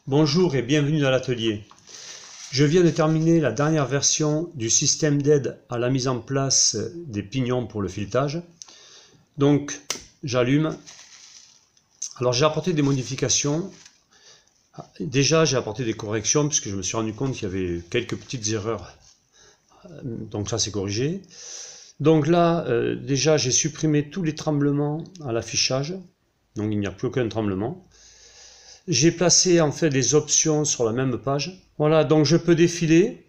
Bonjour et bienvenue dans l'atelier. Je viens de terminer la dernière version du système d'aide à la mise en place des pignons pour le filetage. Donc j'allume. Alors j'ai apporté des modifications. Déjà j'ai apporté des corrections puisque je me suis rendu compte qu'il y avait quelques petites erreurs. Donc ça c'est corrigé. Donc là déjà j'ai supprimé tous les tremblements à l'affichage. Donc il n'y a plus aucun tremblement. J'ai placé en fait les options sur la même page. Voilà, donc je peux défiler.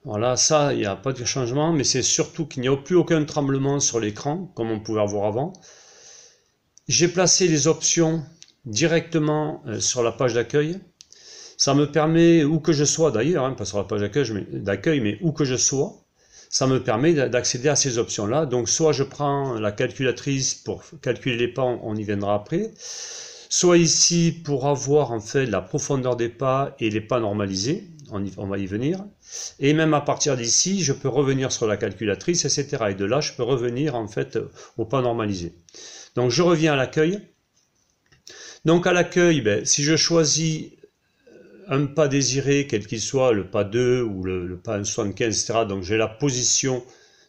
Voilà, ça, il n'y a pas de changement, mais c'est surtout qu'il n'y a plus aucun tremblement sur l'écran, comme on pouvait avoir avant. J'ai placé les options directement sur la page d'accueil. Ça me permet, où que je sois d'ailleurs, pas sur la page d'accueil, mais où que je sois, ça me permet d'accéder à ces options-là. Donc soit je prends la calculatrice pour calculer les pas, on y viendra après. Soit ici pour avoir en fait la profondeur des pas et les pas normalisés, on va y venir. Et même à partir d'ici, je peux revenir sur la calculatrice, etc. Et de là, je peux revenir en fait au pas normalisé. Donc je reviens à l'accueil. Donc à l'accueil, si je choisis un pas désiré, quel qu'il soit, le pas 2 ou le pas 1,75, etc. Donc j'ai la position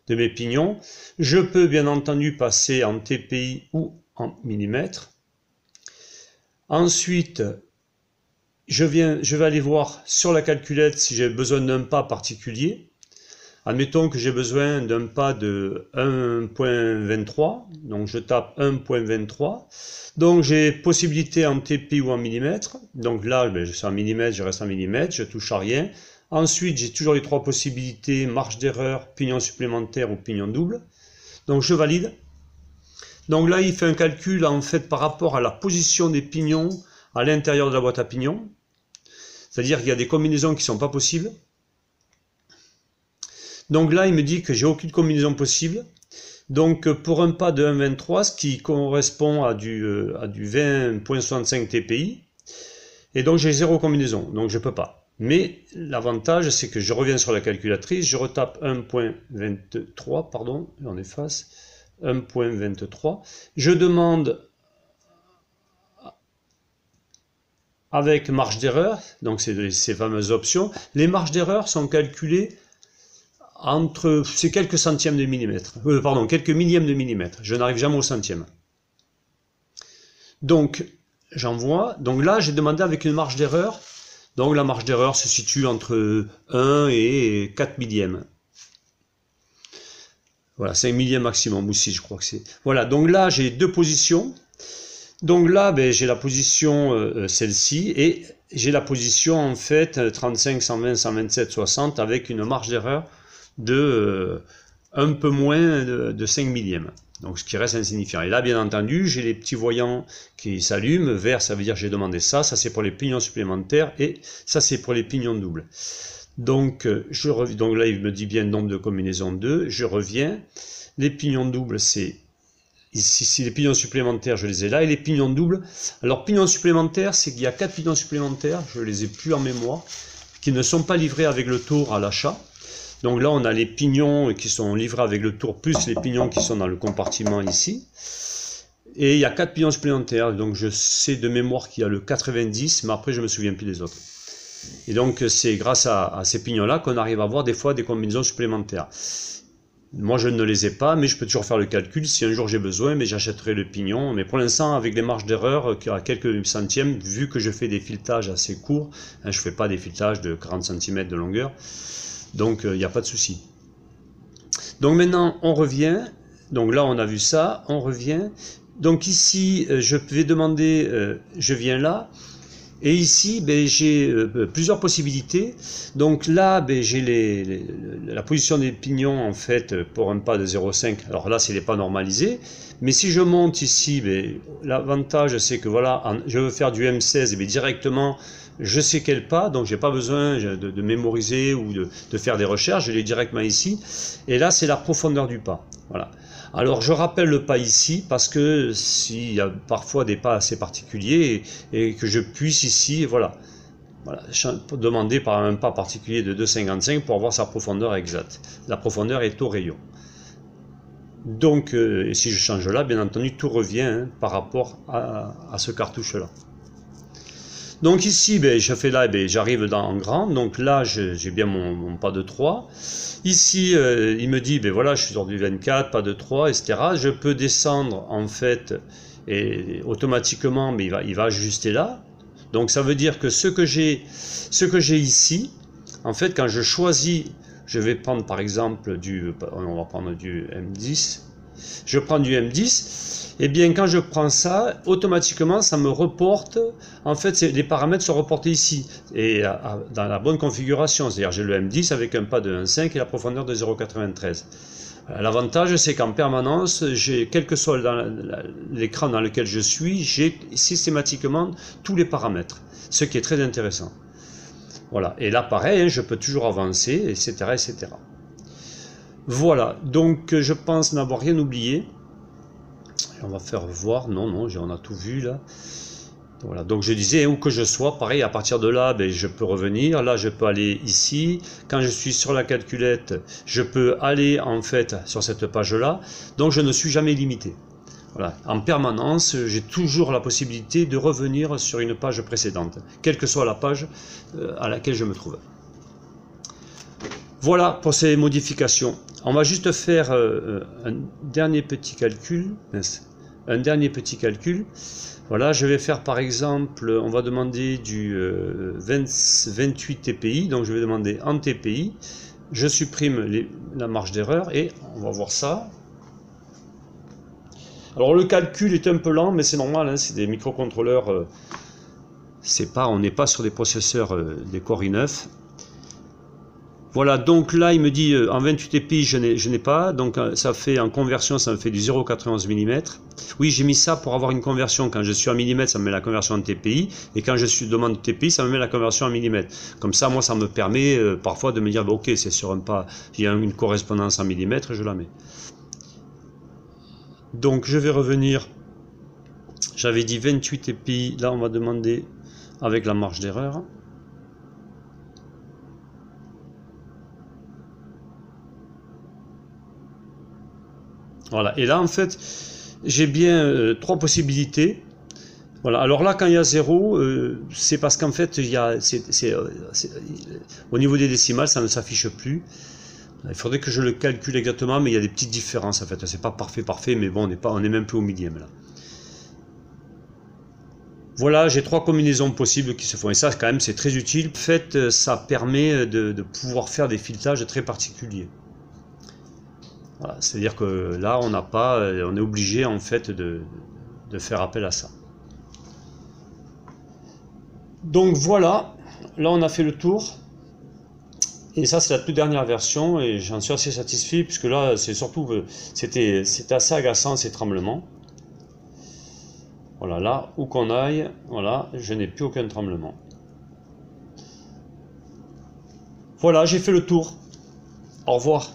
de mes pignons. Je peux bien entendu passer en TPI ou en millimètres. Ensuite, je vais aller voir sur la calculette si j'ai besoin d'un pas particulier. Admettons que j'ai besoin d'un pas de 1,23, donc je tape 1,23. Donc j'ai possibilité en TP ou en millimètres. Donc là, je suis en millimètres, je reste en millimètres, je touche à rien. Ensuite, j'ai toujours les trois possibilités, marge d'erreur, pignon supplémentaire ou pignon double. Donc je valide. Donc là, il fait un calcul en fait par rapport à la position des pignons à l'intérieur de la boîte à pignons. C'est-à-dire qu'il y a des combinaisons qui ne sont pas possibles. Donc là, il me dit que j'ai aucune combinaison possible. Donc pour un pas de 1,23, ce qui correspond à du 20,65 TPI, et donc j'ai zéro combinaison, donc je ne peux pas. Mais l'avantage, c'est que je reviens sur la calculatrice, je retape 1,23, pardon, on efface. 1,23. Je demande avec marge d'erreur, donc c'est ces fameuses options. Les marges d'erreur sont calculées entre c'est quelques centièmes de millimètre, quelques millièmes de millimètre. Je n'arrive jamais au centième. Donc j'envoie. Donc là j'ai demandé avec une marge d'erreur. Donc la marge d'erreur se situe entre 1 et 4 millièmes. Voilà, 5 millièmes maximum aussi, je crois que c'est. Voilà, donc là, j'ai deux positions. Donc là, j'ai la position, celle-ci, et j'ai la position, en fait, 35, 120, 127, 60, avec une marge d'erreur de un peu moins de 5 millièmes. Donc, ce qui reste insignifiant. Et là, bien entendu, j'ai les petits voyants qui s'allument. Vert, ça veut dire que j'ai demandé ça. Ça, c'est pour les pignons supplémentaires, et ça, c'est pour les pignons doubles. Donc, donc là, il me dit bien nombre de combinaisons 2. Je reviens. Les pignons doubles, c'est ici. Les pignons supplémentaires, je les ai là. Et les pignons doubles. Alors, pignons supplémentaires, c'est qu'il y a 4 pignons supplémentaires. Je ne les ai plus en mémoire. Qui ne sont pas livrés avec le tour à l'achat. Donc là, on a les pignons qui sont livrés avec le tour, plus les pignons qui sont dans le compartiment ici. Et il y a 4 pignons supplémentaires. Donc, je sais de mémoire qu'il y a le 90, mais après, je ne me souviens plus des autres. Et donc, c'est grâce à ces pignons-là qu'on arrive à avoir des fois des combinaisons supplémentaires. Moi, je ne les ai pas, mais je peux toujours faire le calcul. Si un jour j'ai besoin, j'achèterai le pignon. Mais pour l'instant, avec des marges d'erreur à quelques centièmes, vu que je fais des filetages assez courts, je ne fais pas des filetages de 40 cm de longueur, donc il n'y a pas de souci. Donc maintenant, on revient. Donc là, on a vu ça, on revient. Donc ici, je vais demander, je viens là. Et ici, j'ai plusieurs possibilités. Donc là, j'ai la position des pignons, en fait, pour un pas de 0,5. Alors là, c'est les pas normalisés. Mais si je monte ici, l'avantage, c'est que voilà, je veux faire du M16, directement, je sais quel pas. Donc, je n'ai pas besoin de mémoriser ou de faire des recherches. Je l'ai directement ici. Et là, c'est la profondeur du pas. Voilà. Alors je rappelle le pas ici parce que s'il y a parfois des pas assez particuliers et que je puisse ici, voilà, demander par un pas particulier de 2,55 pour avoir sa profondeur exacte. La profondeur est au rayon. Donc si je change là, bien entendu, tout revient par rapport à ce cartouche là. Donc ici, ben, je fais là, ben, j'arrive en grand, donc là j'ai bien mon pas de 3. Ici, il me dit, ben voilà, je suis sur du 24, pas de 3, etc. Je peux descendre en fait, et automatiquement, mais il va ajuster là. Donc ça veut dire que ce que j'ai ici, en fait, quand je choisis, je vais prendre par exemple on va prendre du M10, je prends du M10, et bien quand je prends ça, automatiquement ça me reporte, en fait les paramètres sont reportés ici, et dans la bonne configuration, c'est-à-dire j'ai le M10 avec un pas de 1,5 et la profondeur de 0,93. L'avantage, c'est qu'en permanence, quel que soit l'écran dans lequel je suis, j'ai systématiquement tous les paramètres, ce qui est très intéressant. Voilà, et là pareil, hein, je peux toujours avancer, etc., etc. Voilà, donc je pense n'avoir rien oublié. On va faire voir, non, on a tout vu là. Voilà, donc je disais, où que je sois, pareil, à partir de là, ben, je peux revenir. Là, je peux aller ici. Quand je suis sur la calculette, je peux aller en fait sur cette page-là. Donc je ne suis jamais limité. Voilà, en permanence, j'ai toujours la possibilité de revenir sur une page précédente, quelle que soit la page à laquelle je me trouve. Voilà pour ces modifications. On va juste faire un dernier petit calcul. Voilà, je vais faire par exemple, on va demander du 28 TPI, donc je vais demander en TPI, je supprime la marge d'erreur et on va voir ça. Alors le calcul est un peu lent, mais c'est normal, hein, c'est des microcontrôleurs, on n'est pas sur des processeurs des Core i9. Voilà, donc là il me dit en 28 TPI je n'ai pas, donc ça fait en conversion, ça me fait du 0,91 mm. Oui, j'ai mis ça pour avoir une conversion. Quand je suis en millimètres, ça me met la conversion en TPI, et quand je suis demande TPI, ça me met la conversion en millimètres. Comme ça, moi, ça me permet parfois de me dire, bah, ok, c'est sur un pas, il y a une correspondance en millimètres, je la mets. Donc je vais revenir, j'avais dit 28 TPI, là on va demander avec la marge d'erreur. Voilà, et là en fait j'ai bien trois possibilités. Voilà, alors là quand il y a 0, c'est parce qu'en fait au niveau des décimales ça ne s'affiche plus. Il faudrait que je le calcule exactement, mais il y a des petites différences en fait. C'est pas parfait, mais bon, on est même plus au millième là. Voilà, j'ai trois combinaisons possibles qui se font, et ça quand même c'est très utile. En fait, ça permet de pouvoir faire des filetages très particuliers. Voilà, c'est-à-dire que là, on est obligé en fait de faire appel à ça. Donc voilà, là on a fait le tour. Et ça, c'est la toute dernière version, et j'en suis assez satisfait, puisque là, c'est surtout, c'était assez agaçant ces tremblements. Voilà, là, où qu'on aille, voilà, je n'ai plus aucun tremblement. Voilà, j'ai fait le tour. Au revoir.